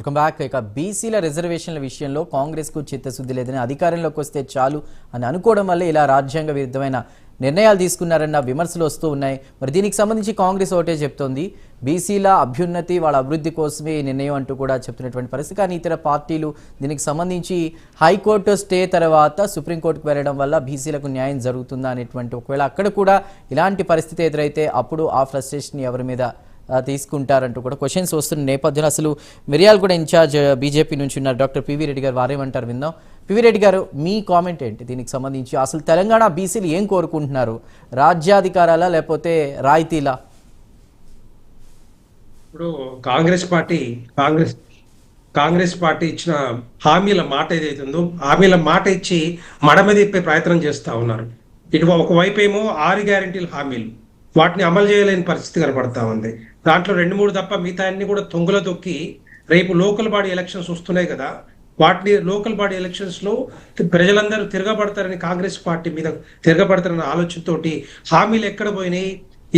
Welcome back. ఇక బీసీల రిజర్వేషన్ల విషయంలో కాంగ్రెస్కు చిత్తశుద్ధి లేదని అధికారంలోకి వస్తే చాలు అని అనుకోవడం వల్ల ఇలా రాజ్యాంగ విరుద్ధమైన నిర్ణయాలు తీసుకున్నారన్న విమర్శలు వస్తూ ఉన్నాయి. మరి దీనికి సంబంధించి కాంగ్రెస్ ఒకటే చెప్తోంది, బీసీల అభ్యున్నతి వాళ్ళ అభివృద్ధి కోసమే ఈ నిర్ణయం అంటూ కూడా చెప్తున్నటువంటి పరిస్థితి. కానీ ఇతర పార్టీలు దీనికి సంబంధించి హైకోర్టు స్టే తర్వాత సుప్రీంకోర్టుకు వెళ్ళడం వల్ల బీసీలకు న్యాయం జరుగుతుందా అనేటువంటి, ఒకవేళ అక్కడ కూడా ఇలాంటి పరిస్థితి ఎదురైతే అప్పుడు ఆ ఫ్రస్ట్రేషన్ ఎవరి మీద తీసుకుంటారంటూ కూడా క్వశ్చన్స్ వస్తున్న నేపథ్యంలో అసలు మిర్యాలగూడ ఇన్ఛార్జ్ బీజేపీ నుంచి ఉన్నారు డాక్టర్ పివి రెడ్డి గారు, వారేమంటారు విందాం. పివి రెడ్డి గారు, మీ కామెంట్ ఏంటి దీనికి సంబంధించి? అసలు తెలంగాణ బీసీలు ఏం కోరుకుంటున్నారు? రాజ్యాధికారాలా లేకపోతే రాయితీలా? ఇప్పుడు కాంగ్రెస్ పార్టీ ఇచ్చిన హామీల మాట ఏదైతుందో హామీల మాట ఇచ్చి మడమ తిప్పే ప్రయత్నం చేస్తూ ఉన్నారు. ఇటు ఒకవైపు ఏమో 6 గ్యారెంటీల హామీలు, వాటిని అమలు చేయలేని పరిస్థితి కనపడతా ఉంది. దాంట్లో 2-3 తప్ప మిగతా అన్ని కూడా తొంగుల తొక్కి రేపు లోకల్ బాడీ ఎలక్షన్స్ వస్తున్నాయి కదా, వాటిని లోకల్ బాడీ ఎలక్షన్స్ లో ప్రజలందరూ తిరగబడతారని, కాంగ్రెస్ పార్టీ మీద తిరగబడతారన్న ఆలోచనతోటి హామీలు ఎక్కడ పోయినాయి?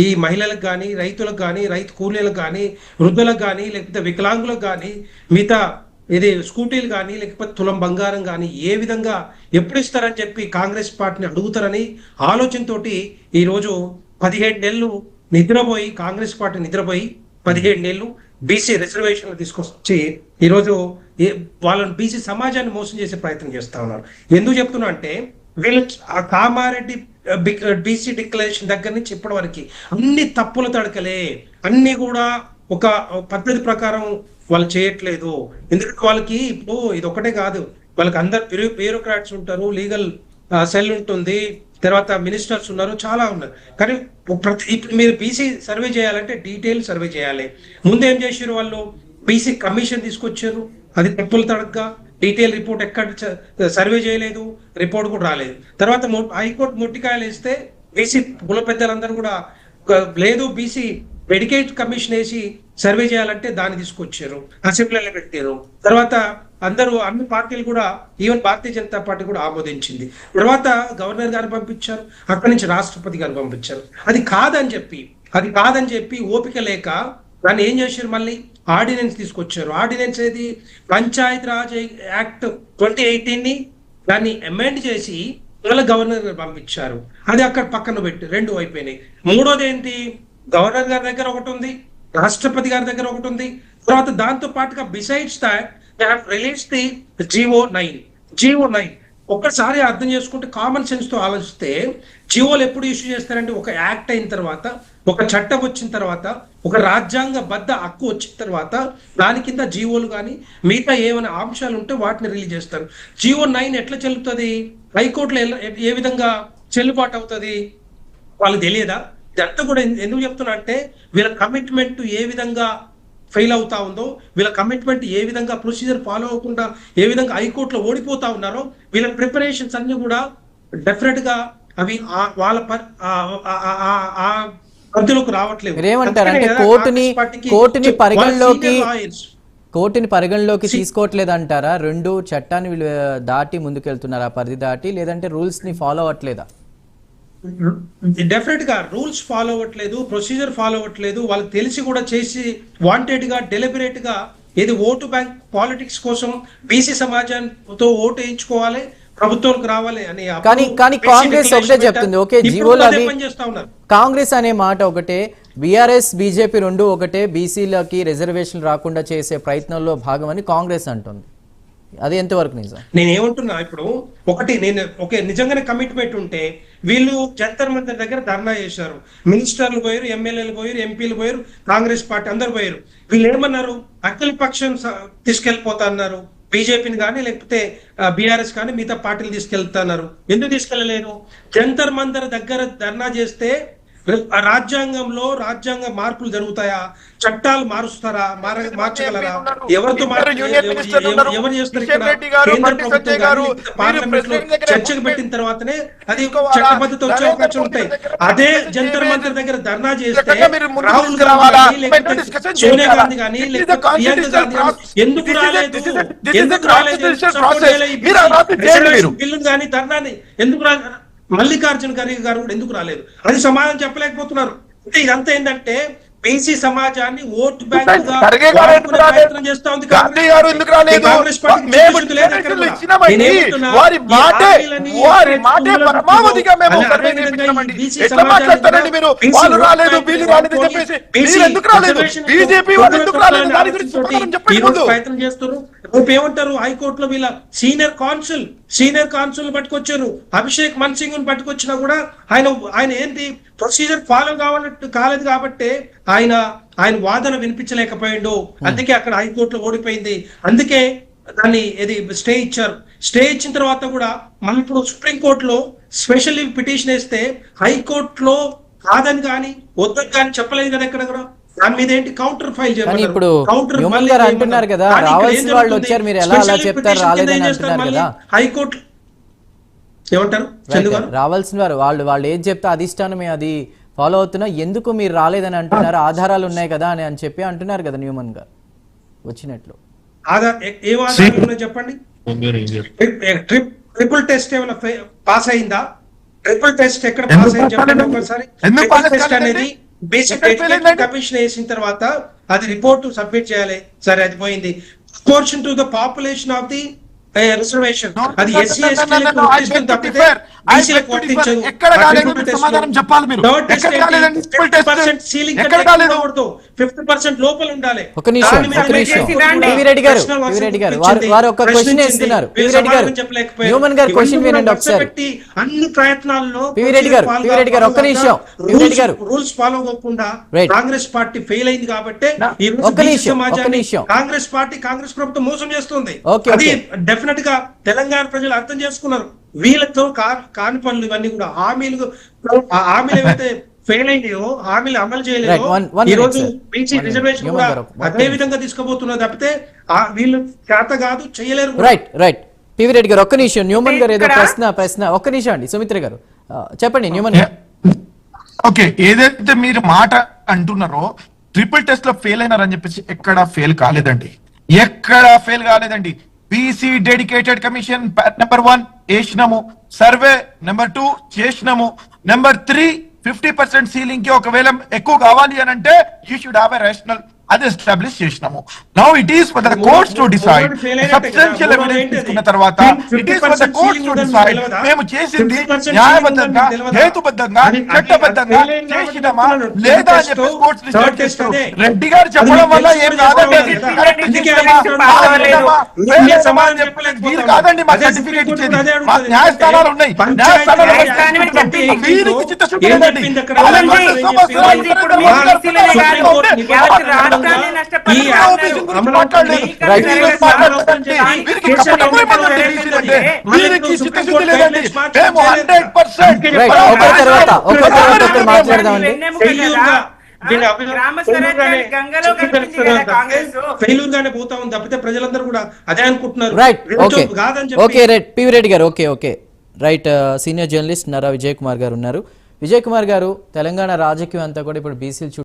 ఈ మహిళలకు కానీ, రైతులకు కానీ, రైతు కూలీలకు కానీ, వృద్ధులకు కానీ, లేకపోతే వికలాంగులకు కానీ, మిగతా ఇది స్కూటీలు కానీ, లేకపోతే తులం బంగారం కానీ ఏ విధంగా ఎప్పుడు ఇస్తారని చెప్పి కాంగ్రెస్ పార్టీని అడుగుతారని ఆలోచనతోటి ఈరోజు 17 నెలలు నిద్రపోయి, కాంగ్రెస్ పార్టీ నిద్రపోయి 17 నెలలు బీసీ రిజర్వేషన్లు తీసుకొచ్చి ఈరోజు వాళ్ళని బీసీ సమాజాన్ని మోసం చేసే ప్రయత్నం చేస్తా ఉన్నారు. ఎందుకు చెప్తున్నా అంటే, వీళ్ళు కామారెడ్డి బీసీ డిక్లరేషన్ దగ్గర నుంచి ఇప్పటి వరకు అన్ని తప్పుల తడకలే, అన్ని కూడా ఒక పద్ధతి ప్రకారం వాళ్ళు చేయట్లేదు. ఎందుకంటే వాళ్ళకి ఇప్పుడు ఇది ఒకటే కాదు, వాళ్ళకి అందరు బ్యూరోక్రాట్స్ ఉంటారు, లీగల్ సెల్ ఉంటుంది, తర్వాత మినిస్టర్స్ ఉన్నారు, చాలా ఉన్నారు. కానీ ఇప్పుడు మీరు బీసీ సర్వే చేయాలంటే డీటెయిల్ సర్వే చేయాలి. ముందు ఏం చేశారు వాళ్ళు? బీసీ కమిషన్ తీసుకొచ్చారు, అది తప్పులు తడగ్గా డీటెయిల్ రిపోర్ట్ ఎక్కడ సర్వే చేయలేదు, రిపోర్ట్ కూడా రాలేదు. తర్వాత హైకోర్టు మొట్టికాయలు వేస్తే బీసీ కుల పెద్దలందరూ కూడా లేదు, బీసీ డెడికేట్ కమిషన్ వేసి సర్వే చేయాలంటే దాన్ని తీసుకొచ్చారు, అసెంబ్లీలో పెట్టారు. తర్వాత అన్ని పార్టీలు కూడా, ఈవెన్ భారతీయ జనతా పార్టీ కూడా ఆమోదించింది. తర్వాత గవర్నర్ గారు పంపించారు, అక్కడి నుంచి రాష్ట్రపతి గారు పంపించారు. అది కాదని చెప్పి ఓపిక లేక దాన్ని ఏం చేశారు? మళ్ళీ ఆర్డినెన్స్ తీసుకొచ్చారు. ఆర్డినెన్స్ ఏది? పంచాయత్ రాజ్ యాక్ట్ 2018ని దాన్ని అమెండ్ చేసి మళ్ళీ గవర్నర్ గారు పంపించారు. అది అక్కడ పక్కన పెట్టి 2 అయిపోయినాయి. మూడోది ఏంటి? గవర్నర్ గారి దగ్గర ఒకటి ఉంది, రాష్ట్రపతి గారి దగ్గర ఒకటి ఉంది. తర్వాత దాంతో పాటుగా besides that they have release the GO 9. ఒక్కసారి అర్థం చేసుకుంటే, కామన్ సెన్స్ తో ఆలోచిస్తే, జిఓలు ఎప్పుడు ఇష్యూ చేస్తారంటే ఒక యాక్ట్ అయిన తర్వాత, ఒక చట్టం వచ్చిన తర్వాత, ఒక రాజ్యాంగబద్ధ హక్కు వచ్చిన తర్వాత దాని కింద జిఓలు కానీ మిగతా ఏమైనా అంశాలు ఉంటే వాటిని రిలీజ్ చేస్తారు. జిఓ 9 ఎట్లా చెల్లుతుంది? హైకోర్టులో ఏ విధంగా చెల్లుబాటు అవుతుంది? వాళ్ళకి తెలియదా? ఇదంతా కూడా ఎందుకు చెప్తున్నా అంటే, వీళ్ళ కమిట్మెంట్ ఏ విధంగా ఫెయిల్ అవుతా ఉందో, వీళ్ళ కమిట్మెంట్ ఏ విధంగా ప్రొసీజర్ ఫాలో అవ్వకుండా ఏ విధంగా హైకోర్టులో ఓడిపోతా ఉన్నారో, వీళ్ళ ప్రిపరేషన్స్ అన్ని కూడా డెఫినెట్ గా అవి వాళ్ళ పరిధిలోకి రావట్లేదు. కోర్టుని పరిగణలోకి తీసుకోవట్లేదు అంటారా? 2 చట్టాన్ని వీళ్ళు దాటి ముందుకెళ్తున్నారు, ఆ పరిధి దాటి, లేదంటే రూల్స్ ని ఫాలో అవ్వట్లేదా? డెఫినెట్ గా రూల్స్ ఫాలో అవ్వట్లేదు, ప్రొసీజర్ ఫాలో అవ్వట్లేదు. వాళ్ళకి తెలిసి కూడా చేసి వాంటెడ్ గా, డెలిబరేట్ గా, ఏది ఓటు బ్యాంక్ పాలిటిక్స్ కోసం బీసీ సమాజంతో ఓటు వేయించుకోవాలి, ప్రభుత్వానికి రావాలి అని. కానీ కాంగ్రెస్ ఒకటే చెప్తుంది, ఓకే జీవోలు అవి, కాంగ్రెస్ అనే మాట ఒకటే, బీఆర్ఎస్ బీజేపీ 2 ఒకటే, బీసీలకి రిజర్వేషన్ రాకుండా చేసే ప్రయత్నంలో భాగమని కాంగ్రెస్ అంటుంది. అది ఎంతవరకు నిజం? నేనేమంటున్నా, ఇప్పుడు నిజంగానే కమిట్మెంట్ ఉంటే వీళ్ళు జంతర్ మంతర్ దగ్గర ధర్నా చేశారు, మినిస్టర్లు పోయారు, ఎమ్మెల్యేలు పోయారు, ఎంపీలు పోయారు, కాంగ్రెస్ పార్టీ అందరు పోయారు. వీళ్ళు ఏమన్నారు? అఖిల పక్షం తీసుకెళ్లిపోతా అన్నారు, బీజేపీని కానీ లేకపోతే బీఆర్ఎస్ కానీ మిగతా పార్టీలు తీసుకెళ్తున్నారు. ఎందుకు తీసుకెళ్లలేదు? జంతర్ మంతర్ దగ్గర ధర్నా చేస్తే రాజ్యాంగంలో రాజ్యాంగ మార్పులు జరుగుతాయా? చట్టాలు మారుస్తారా? మార్చగలరా? ఎవరితో ఎవరు చేస్తారు? కేంద్ర ప్రభుత్వం పార్లమెంట్ లో చర్చకు పెట్టిన తర్వాతనే అది చట్టబద్ధత వచ్చే అవకాశం ఉంటాయి. అదే జంతర్ మంతర్ దగ్గర ధర్నా చేస్తే రాహుల్ గాంధీ లేకపోతే సోనియా గాంధీ కానీ లేకపోతే ప్రియాంక గాంధీ ఎందుకు రాలేదు? బిల్లును కానీ ధర్నాని ఎందుకు రాలేదు? మల్లికార్జున ఖర్గే గారు కూడా ఎందుకు రాలేదు? అది సమాధానం చెప్పలేకపోతున్నారు. అంటే ఇదంతా ఏంటంటే బీసీ సమాజాన్ని ఓటు బ్యాంక్ గా ఖర్గే గారు వాడుకునే ప్రయత్నం చేస్తా ఉంది గాంధీ గారు ఎందుకు రాలేదు? కాంగ్రెస్ పార్టీ మేము చిత్తశుద్ధి లేదు ఎక్కడ కూడా. ఇచ్చినామండి. నేనేమంటున్నా, వారి ఈ మాటే హామీలని వారి ఏ మాటే స్కూళ్ళలో పరమావధిగా మేము అదే సర్వే విధంగా ఈ చేయించినామండి. బీసీ ఎట్లా సమాజాన్ని మాట్లాడతారండి మీరు? బీసీ వాళ్ళు ఓట్ రాలేదు, బ్యాంక్ వీళ్ళు రాలేదు వాడుకొని చెప్పేసి బీసీ వీళ్ళు ఎందుకు రాలేదు? రిజర్వేషన్ బీజేపీ వాళ్ళు ఎందుకు రాలేదు? దాని గురించి తోటి సమాధానం ఈ చెప్పండి రోజు ముందు. ప్రయత్నం చేస్తున్నారు. రేపు ఏమంటారు, హైకోర్టులో వీళ్ళ సీనియర్ కాన్సుల్ పట్టుకొచ్చారు. అభిషేక్ మన్ సింగ్ పట్టుకొచ్చినా కూడా ఆయన ఏంటి ప్రొసీజర్ ఫాలో కాలేదు కాబట్టి ఆయన వాదన వినిపించలేకపోయిండు. అందుకే అక్కడ హైకోర్టులో ఓడిపోయింది. అందుకే దాన్ని స్టే ఇచ్చారు. స్టే ఇచ్చిన తర్వాత కూడా మనం ఇప్పుడు సుప్రీంకోర్టులో స్పెషల్ పిటిషన్ వేస్తే హైకోర్టులో కాదని కానీ వద్దని కానీ చెప్పలేదు కదా ఎక్కడ కూడా. దాని మీద ఏంటి కౌంటర్ ఫైల్ కానీ ఇప్పుడు హ్యూమన్ గారు అంటున్నారు కదా, రావాల్సిన వాళ్ళు వచ్చారు, మీరు ఎలా అలా చెప్తారు రాలేదని అంటున్నారు కదా. హైకోర్టు ఏమంటారు చందు గారు? రావాల్సిన వాళ్ళు ఏది చెప్తే అధిష్టానం అది ఫాలో అవుతున్నా, ఎందుకు మీరు రాలేదని అంటున్నారు, ఆధారాలు ఉన్నాయి కదా అని చెప్పి అంటున్నారు కదా హ్యూమన్ గారు వచ్చినట్లు. ఏం ఆధారాలు ఉన్నాయి చెప్పండి. ట్రిపుల్ టెస్ట్ ఏమైనా పాస్ అయిందా? ట్రిపుల్ టెస్ట్ ఎక్కడ పాస్ అయింది చెప్పండి ఒకసారి. ట్రిపుల్ టెస్ట్ అనేది బేసిక్ ఎడ్యుకేషన్ కమిషన్ వేసిన తర్వాత అది రిపోర్ట్ సబ్మిట్ చేయాలి. సరే, అది పోయింది. Proportion to the population of the reservation అది ఎస్సీ ఎస్టీలకు వర్తిస్తుంది తప్పితే బీసీలకు వర్తించదు. సమాధానం చెప్పాలి మీరు. ఎక్కడ కాలేదండి? 50% సీలింగ్ ఎక్కడ కాలేదు? 50% లోపల ఉండాలి. ఒక నిమిషం పివి రెడ్డి గారు వారు ఒక క్వశ్చన్ వేస్తున్నారు. పివి రెడ్డి గారు హ్యూమన్ గారు క్వశ్చన్ వినండి ఒకసారి. అన్ని ప్రయత్నాల్లో పివి రెడ్డి గారు ఒక్క నిమిషం. పివి రెడ్డి గారు రూల్స్ ఫాలో అవ్వకుండా కాంగ్రెస్ పార్టీ ఫెయిల్ అయింది కాబట్టి ఈ రోజు బీసీ సమాజాన్ని కాంగ్రెస్ పార్టీ కాంగ్రెస్ ప్రభుత్వం మోసం చేస్తుంది. అది డెఫినెట్ గా తెలంగాణ ప్రజలు అర్థం చేసుకున్నారు. వీళ్ళతో కాని పనులు ఇవన్నీ కూడా హామీలు ఏవైతే ఫెయిల్ అయినాయో, హామీలు అమలు చేయలేదో ఈ రోజు బీసీ రిజర్వేషన్ కూడా అదే విధంగా తీసుకుపోతున్నారు తప్పితే వీళ్ళు చేత కాదు, చేయలేరు. రైట్ పివి రెడ్డి గారు ఒక్క నిమిషం. న్యూమన్ గారు ఏదో ప్రశ్న ఒక్క నిమిషం అండి. సుమిత్ర గారు చెప్పండి. న్యూమన్ గారు ఓకే, ఏదైతే మీరు మాట అంటున్నారో ట్రిపుల్ టెస్ట్ లో ఫెయిల్ అయినారని చెప్పేసి ఎక్కడ ఫెయిల్ కాలేదండి. బీసీ డెడికేటెడ్ కమిషన్ నెంబర్ 1 చేసినాము, సర్వే నెంబర్ 2 చేసినాము, నెంబర్ 3 50% సీలింగ్ కి ఒకవేళ ఎక్కువ కావాలి అని అంటే you should have a rational, అది ఎస్టాబ్లిష్ చేసినాము. Now it is for the courts to decide. Substantial evidence తీసుకున్న తర్వాత it is for the courts to decide. మేము చేసింది న్యాయబద్ధంగా, హేతుబద్ధంగా, చట్టబద్ధంగా చేసినామా లేదా అని చెప్పి కోర్ట్స్ డిసైడ్ చేస్తారు. రెడ్డి గారు చెప్పడం వల్ల ఏం కాదండి, మీరు కాదండి మా సర్టిఫికేట్ ఇచ్చేది. మా న్యాయస్థానాలు ఉన్నాయి, వీరికి చిత్తశుద్ధి లేదండి. ఫెయిల్యూర్ గానే పోతా ఉంది తప్పితే ప్రజలందరూ కూడా అదే అనుకుంటున్నారు. పివి రెడ్డి గారు okay right. Senior journalist Nara Vijay Kumar గారు ఉన్నారు. విజయ్ కుమార్ గారు, తెలంగాణ రాజకీయం అంతా కూడా ఇప్పుడు బీసీలు